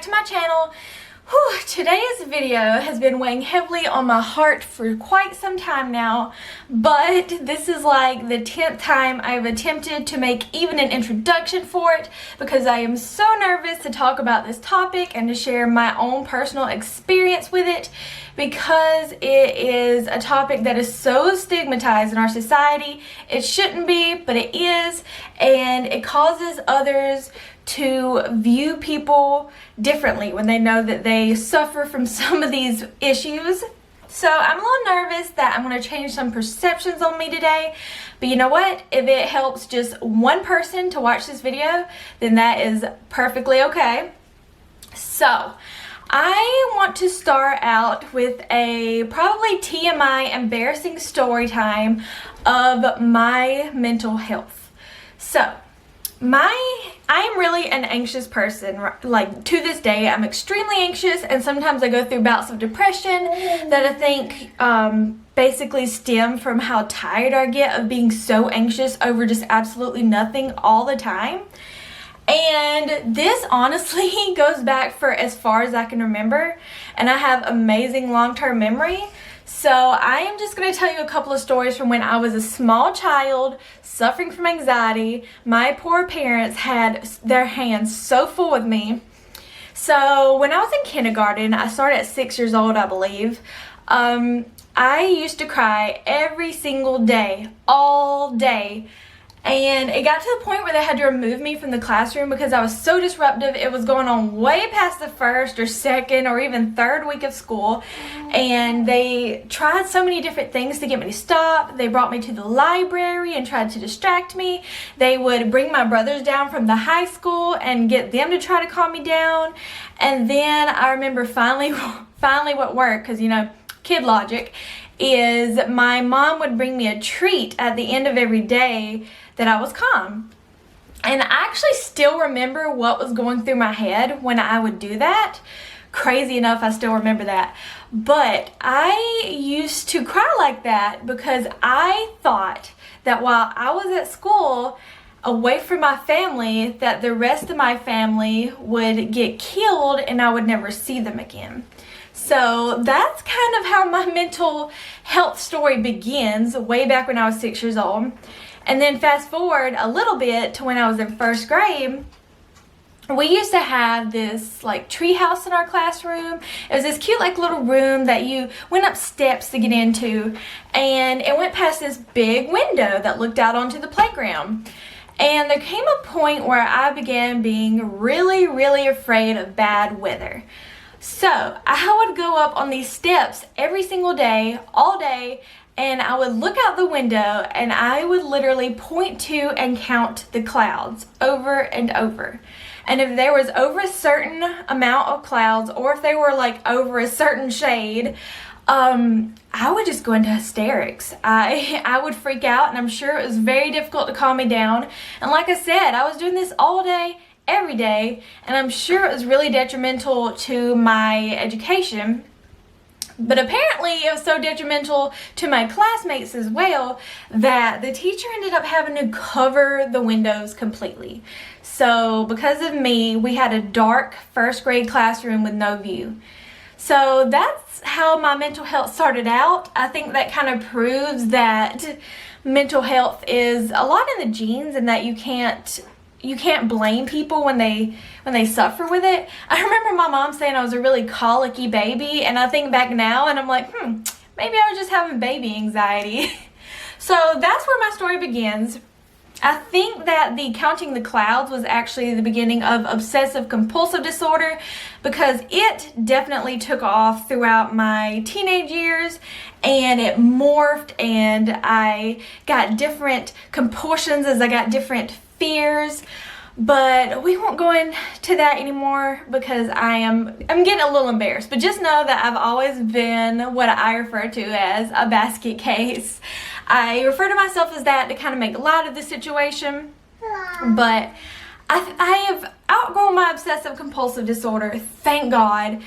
back to my channel. Whew, today's video has been weighing heavily on my heart for quite some time now, but this is like the 10th time I've attempted to make even an introduction for it because I am so nervous to talk about this topic and to share my own personal experience with it, because it is a topic that is so stigmatized in our society. It shouldn't be, but it is, and it causes others to view people differently when they know that they suffer from some of these issues. So I'm a little nervous that I'm going to change some perceptions on me today, but you know what? If it helps just one person to watch this video, then that is perfectly okay. So I want to start out with a probably TMI embarrassing story time of my mental health. So I am really an anxious person. Like, to this day, I'm extremely anxious, and sometimes I go through bouts of depression that I think basically stem from how tired I get of being so anxious over just absolutely nothing all the time. And this honestly goes back for as far as I can remember, and I have amazing long-term memory. So I am just going to tell you a couple of stories from when I was a small child suffering from anxiety. My poor parents had their hands so full with me. So when I was in kindergarten, I started at 6 years old, I believe. I used to cry every single day, all day. And it got to the point where they had to remove me from the classroom because I was so disruptive. It was going on way past the first or second or even third week of school. And they tried so many different things to get me to stop. They brought me to the library and tried to distract me. They would bring my brothers down from the high school and get them to try to calm me down. And then I remember finally what worked, because, you know, kid logic, is my mom would bring me a treat at the end of every day that I was calm. And I actually still remember what was going through my head when I would do that. Crazy enough, I still remember that. But I used to cry like that because I thought that while I was at school, away from my family, that the rest of my family would get killed and I would never see them again. So that's kind of how my mental health story begins, way back when I was 6 years old. And then fast forward a little bit to when I was in first grade. We used to have this like tree house in our classroom. It was this cute like little room that you went up steps to get into, and it went past this big window that looked out onto the playground. And there came a point where I began being really, really afraid of bad weather. So I would go up on these steps every single day, all day, and I would look out the window and I would literally point to and count the clouds over and over. And if there was over a certain amount of clouds, or if they were like over a certain shade, I would just go into hysterics. I would freak out, and I'm sure it was very difficult to calm me down. And like I said, I was doing this all day, every day, and I'm sure it was really detrimental to my education. But apparently it was so detrimental to my classmates as well that the teacher ended up having to cover the windows completely. So because of me, we had a dark first grade classroom with no view. So that's how my mental health started out. I think that kind of proves that mental health is a lot in the genes, and that you can't blame people when they suffer with it. I remember my mom saying I was a really colicky baby, and I think back now and I'm like, maybe I was just having baby anxiety. So that's where my story begins. I think that the counting the clouds was actually the beginning of obsessive compulsive disorder, because it definitely took off throughout my teenage years, and it morphed, and I got different compulsions as I got different fears. But we won't go into that anymore because I'm getting a little embarrassed. But just know that I've always been what I refer to as a basket case. I refer to myself as that to kind of make light of the situation. But I have outgrown my obsessive compulsive disorder, thank God.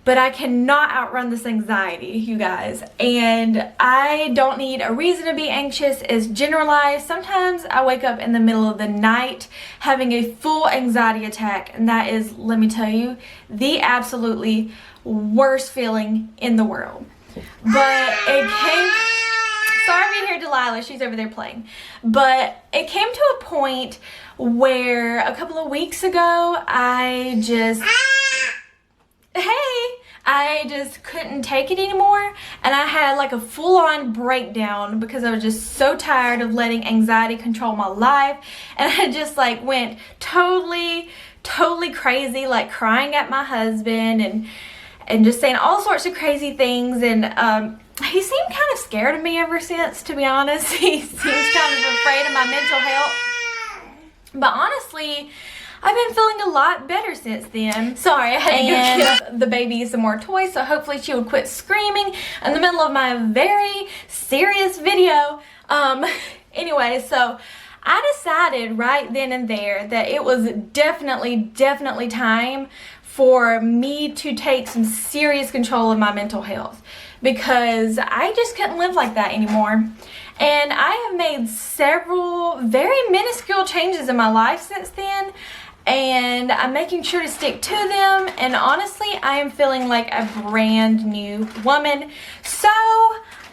but I cannot outrun this anxiety, you guys. And I don't need a reason to be anxious. It's generalized. Sometimes I wake up in the middle of the night having a full anxiety attack, and that is, let me tell you, the absolutely worst feeling in the world. But it came... Sorry if you hear Delilah, she's over there playing. But it came to a point where a couple of weeks ago, I just couldn't take it anymore, and I had like a full-on breakdown because I was just so tired of letting anxiety control my life, and I just like went totally crazy, like crying at my husband and just saying all sorts of crazy things, and he seemed kind of scared of me ever since, to be honest. He seems kind of afraid of my mental health. But honestly, I've been feeling a lot better since then. Sorry, I had to go give the baby some more toys, so hopefully she would quit screaming in the middle of my very serious video. Anyway, so I decided right then and there that it was definitely time for me to take some serious control of my mental health, because I just couldn't live like that anymore. And I have made several very minuscule changes in my life since then, and I'm making sure to stick to them, and honestly, I am feeling like a brand new woman. So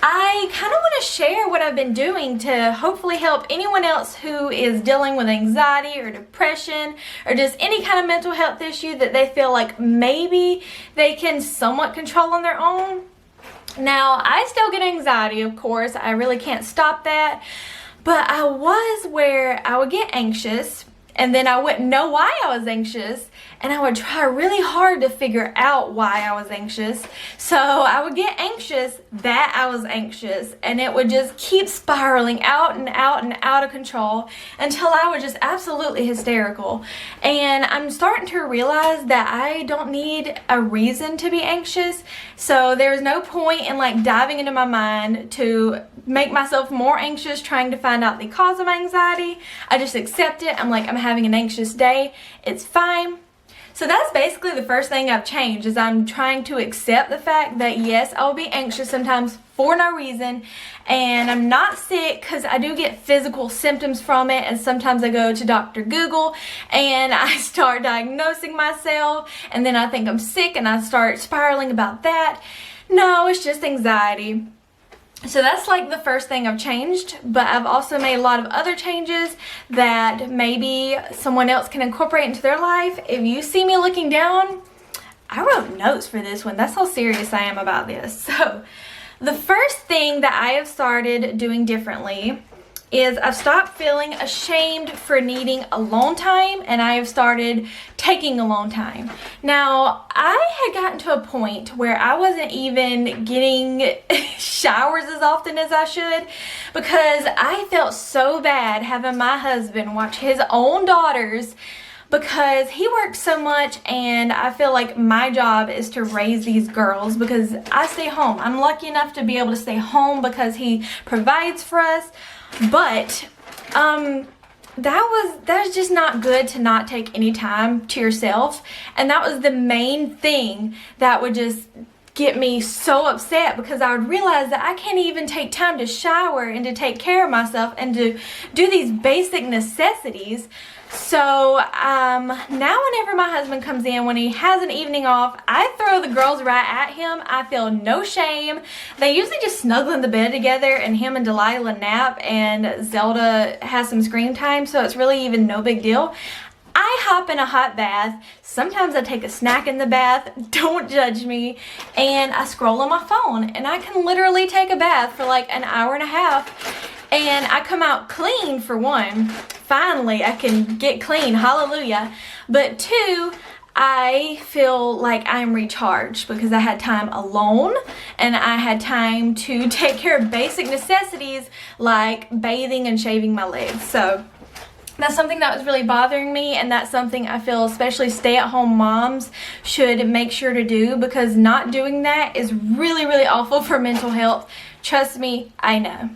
I kind of want to share what I've been doing to hopefully help anyone else who is dealing with anxiety or depression or just any kind of mental health issue that they feel like maybe they can somewhat control on their own. Now, I still get anxiety, of course. I really can't stop that. But I was where I would get anxious, and then I wouldn't know why I was anxious, and I would try really hard to figure out why I was anxious. So I would get anxious that I was anxious, and it would just keep spiraling out and out of control until I was just absolutely hysterical. And I'm starting to realize that I don't need a reason to be anxious, so there's no point in like diving into my mind to make myself more anxious trying to find out the cause of my anxiety. I just accept it. I'm like, I'm having an anxious day. It's fine. So that's basically the first thing I've changed, is I'm trying to accept the fact that yes, I'll be anxious sometimes for no reason, and I'm not sick, because I do get physical symptoms from it, and sometimes I go to Dr. Google and I start diagnosing myself, and then I think I'm sick and I start spiraling about that. No, it's just anxiety. So that's like the first thing I've changed, but I've also made a lot of other changes that maybe someone else can incorporate into their life. If you see me looking down, I wrote notes for this one. That's how serious I am about this. So the first thing that I have started doing differently is I've stopped feeling ashamed for needing alone time, and I have started taking alone time. Now, I had gotten to a point where I wasn't even getting showers as often as I should, because I felt so bad having my husband watch his own daughters, because he works so much, and I feel like my job is to raise these girls because I stay home. I'm lucky enough to be able to stay home because he provides for us. But that's just not good to not take any time to yourself, and that was the main thing that would just get me so upset, because I would realize that I can't even take time to shower and to take care of myself and to do these basic necessities. So now whenever my husband comes in, when he has an evening off, I throw the girls right at him. I feel no shame. They usually just snuggle in the bed together, and him and Delilah nap, and Zelda has some screen time, so it's really even no big deal. I hop in a hot bath. Sometimes I take a snack in the bath. Don't judge me. And I scroll on my phone, and I can literally take a bath for like an hour and a half. And I come out clean, for one. Finally, I can get clean. Hallelujah. But two, I feel like I'm recharged because I had time alone, and I had time to take care of basic necessities like bathing and shaving my legs. So that's something that was really bothering me, and that's something I feel especially stay-at-home moms should make sure to do, because not doing that is really awful for mental health. Trust me, I know.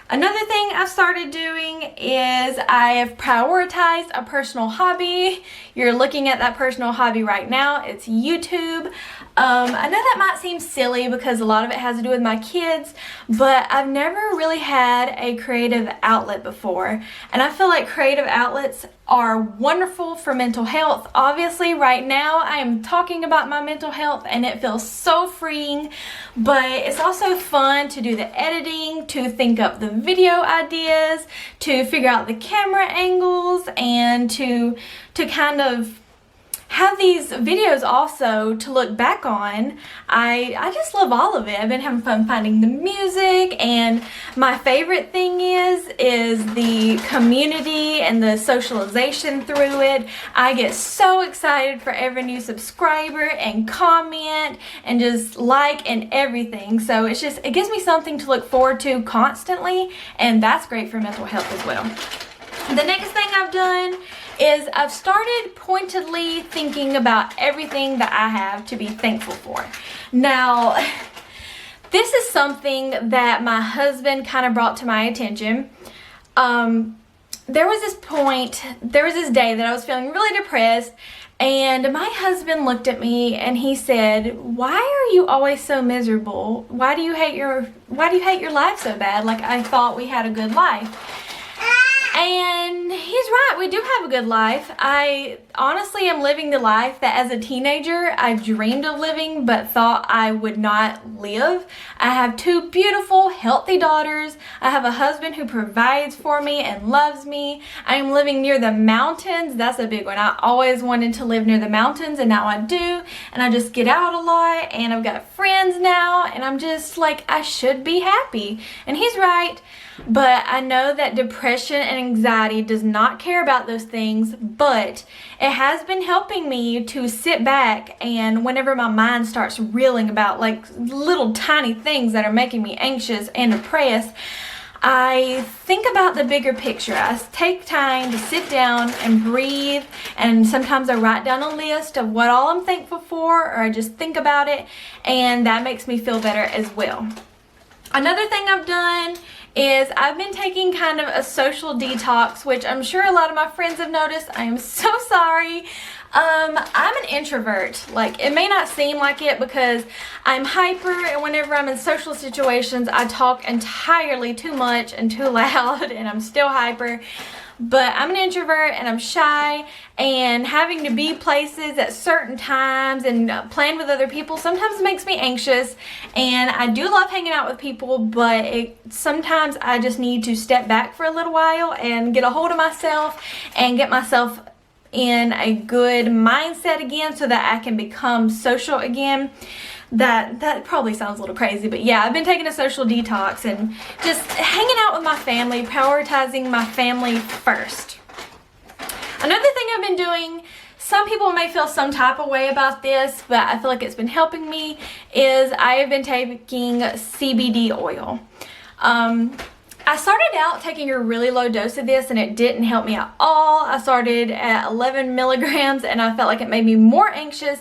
Another thing I've started doing is I have prioritized a personal hobby. You're looking at that personal hobby right now. It's YouTube. I know that might seem silly because a lot of it has to do with my kids, but I've never really had a creative outlet before. And I feel like creative outlets are wonderful for mental health. Obviously, right now I am talking about my mental health and it feels so freeing, but it's also fun to do the editing, to think up the video ideas, to figure out the camera angles, and to kind of have these videos also to look back on. I just love all of it. I've been having fun finding the music, and my favorite thing is the community and the socialization through it. I get so excited for every new subscriber and comment and just like and everything. So it gives me something to look forward to constantly, and that's great for mental health as well. The next thing I've done is I've started pointedly thinking about everything that I have to be thankful for. Now, this is something that my husband kind of brought to my attention. There was this day that I was feeling really depressed, and my husband looked at me and he said, "Why are you always so miserable? Why do you hate your life so bad? Like, I thought we had a good life." And he's right, we do have a good life. I honestly am living the life that as a teenager I dreamed of living but thought I would not live. I have 2 beautiful, healthy daughters. I have a husband who provides for me and loves me. I am living near the mountains. That's a big one. I always wanted to live near the mountains, and now I do. And I just get out a lot, and I've got friends now, and I'm just like, I should be happy. And he's right. But I know that depression and anxiety does not care about those things, but it has been helping me to sit back, and whenever my mind starts reeling about like little tiny things that are making me anxious and depressed, I think about the bigger picture. I take time to sit down and breathe, and sometimes I write down a list of what all I'm thankful for, or I just think about it, and that makes me feel better as well. Another thing I've done is I've been taking kind of a social detox, which I'm sure a lot of my friends have noticed. I am so sorry. I'm an introvert. Like, it may not seem like it because I'm hyper, and whenever I'm in social situations, I talk entirely too much and too loud, and I'm still hyper. But I'm an introvert and I'm shy, and having to be places at certain times and plan with other people sometimes makes me anxious. And I do love hanging out with people, but sometimes I just need to step back for a little while and get a hold of myself and get myself in a good mindset again so that I can become social again. That probably sounds a little crazy, but yeah, I've been taking a social detox and just hanging out with my family, prioritizing my family first. Another thing I've been doing, some people may feel some type of way about this, but I feel like it's been helping me, is I have been taking CBD oil. I started out taking a really low dose of this and it didn't help me at all. I started at 11 milligrams and I felt like it made me more anxious.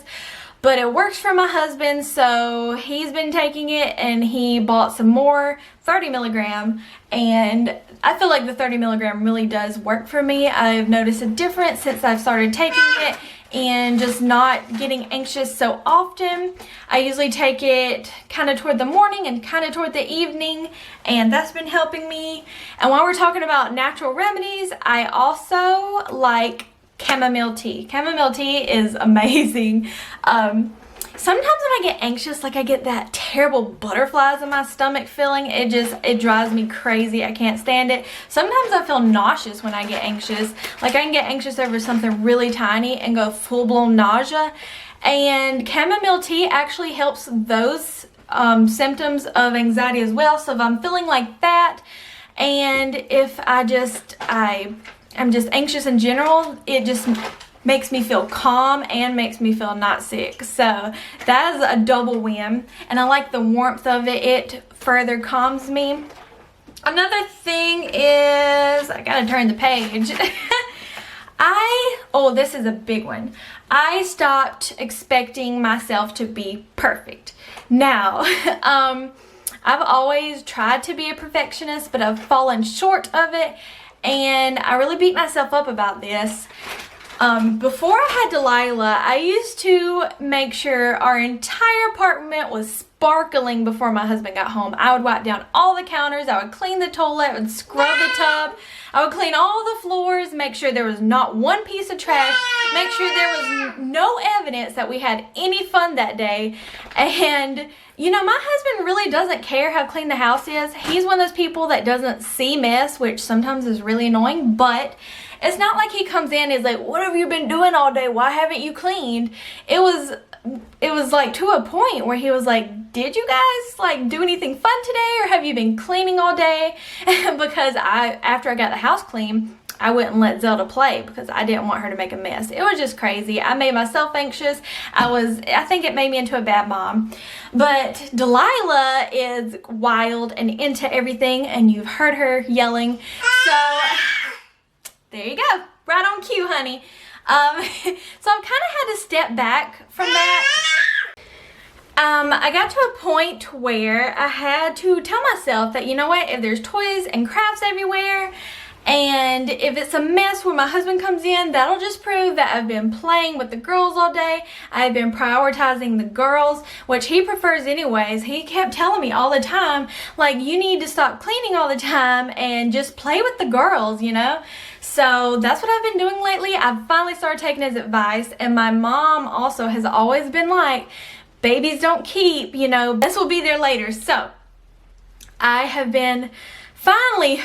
But it works for my husband, so he's been taking it and he bought some more 30 milligram, and I feel like the 30 milligram really does work for me. I've noticed a difference since I've started taking it and just not getting anxious so often. I usually take it kind of toward the morning and kind of toward the evening, and that's been helping me. And while we're talking about natural remedies, I also like chamomile tea. Chamomile tea is amazing. Sometimes when I get anxious, like I get that terrible butterflies in my stomach feeling. It drives me crazy. I can't stand it. Sometimes I feel nauseous when I get anxious. Like I can get anxious over something really tiny and go full-blown nausea. And chamomile tea actually helps those symptoms of anxiety as well. So if I'm feeling like that, and if I'm just anxious in general, it just makes me feel calm and makes me feel not sick. So that is a double win, and I like the warmth of it. It further calms me. Another thing is, I gotta turn the page. This is a big one. I stopped expecting myself to be perfect. Now, I've always tried to be a perfectionist, but I've fallen short of it. And I really beat myself up about this. Before I had Delilah, I used to make sure our entire apartment was sparkling before my husband got home. I would wipe down all the counters, I would clean the toilet, I would scrub the tub, I would clean all the floors, make sure there was not one piece of trash, make sure there was no evidence that we had any fun that day. And you know, my husband really doesn't care how clean the house is. He's one of those people that doesn't see mess, which sometimes is really annoying, but it's not like he comes in and is like, what have you been doing all day? Why haven't you cleaned? It was like to a point where he was like, did you guys like do anything fun today, or have you been cleaning all day? Because after I got the house clean, I wouldn't let Zelda play because I didn't want her to make a mess. It was just crazy. I made myself anxious. I think it made me into a bad mom. But Delilah is wild and into everything, and you've heard her yelling. So there you go. Right on cue, honey. So I've kind of had to step back from that. I got to a point where I had to tell myself that, you know what, if there's toys and crafts everywhere, and if it's a mess when my husband comes in, that'll just prove that I've been playing with the girls all day. I've been prioritizing the girls, which he prefers anyways. He kept telling me all the time, like, you need to stop cleaning all the time and just play with the girls, you know? So that's what I've been doing lately. I've finally started taking his advice, and my mom also has always been like, babies don't keep, you know, this will be there later. So I have been finally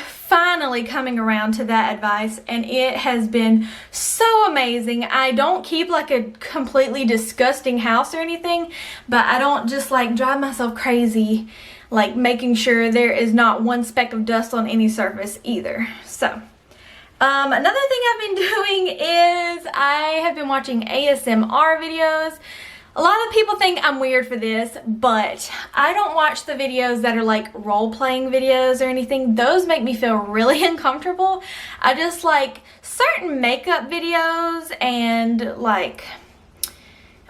coming around to that advice, and it has been so amazing. I don't keep like a completely disgusting house or anything, but I don't just like drive myself crazy like making sure there is not one speck of dust on any surface either. So another thing I've been doing is I have been watching ASMR videos. A lot of people think I'm weird for this, but I don't watch the videos that are like role-playing videos or anything. Those make me feel really uncomfortable. I just like certain makeup videos, and like,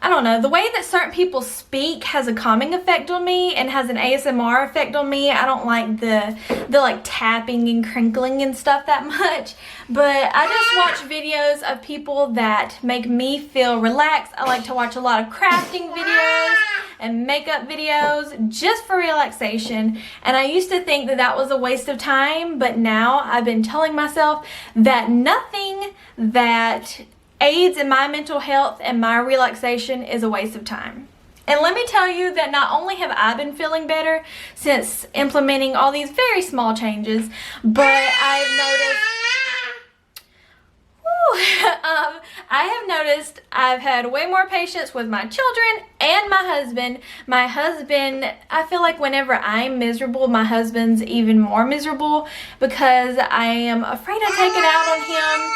I don't know, the way that certain people speak has a calming effect on me and has an ASMR effect on me. I don't like the like tapping and crinkling and stuff that much, but I just watch videos of people that make me feel relaxed. I like to watch a lot of crafting videos and makeup videos just for relaxation, and I used to think that that was a waste of time, but now I've been telling myself that nothing that aids in my mental health and my relaxation is a waste of time. And let me tell you that not only have I been feeling better since implementing all these very small changes, but I've noticed I've had way more patience with my children and my husband. My husband, I feel like whenever I'm miserable, my husband's even more miserable because I am afraid to take it out on him.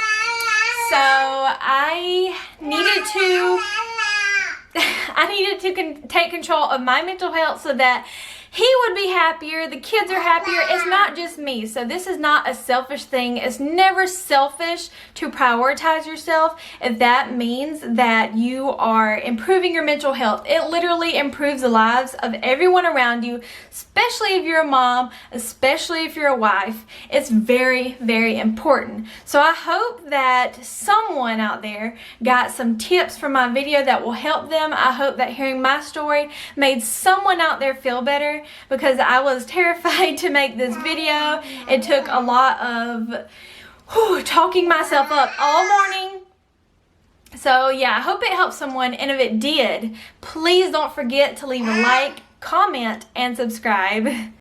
So I needed to take control of my mental health so that he would be happier, the kids are happier. It's not just me. So this is not a selfish thing. It's never selfish to prioritize yourself if that means that you are improving your mental health. It literally improves the lives of everyone around you, especially if you're a mom, especially if you're a wife. It's very, very important. So I hope that someone out there got some tips from my video that will help them. I hope that hearing my story made someone out there feel better, because I was terrified to make this video. It took a lot of talking myself up all morning. So yeah, I hope it helped someone, and if it did, please don't forget to leave a like, comment, and subscribe.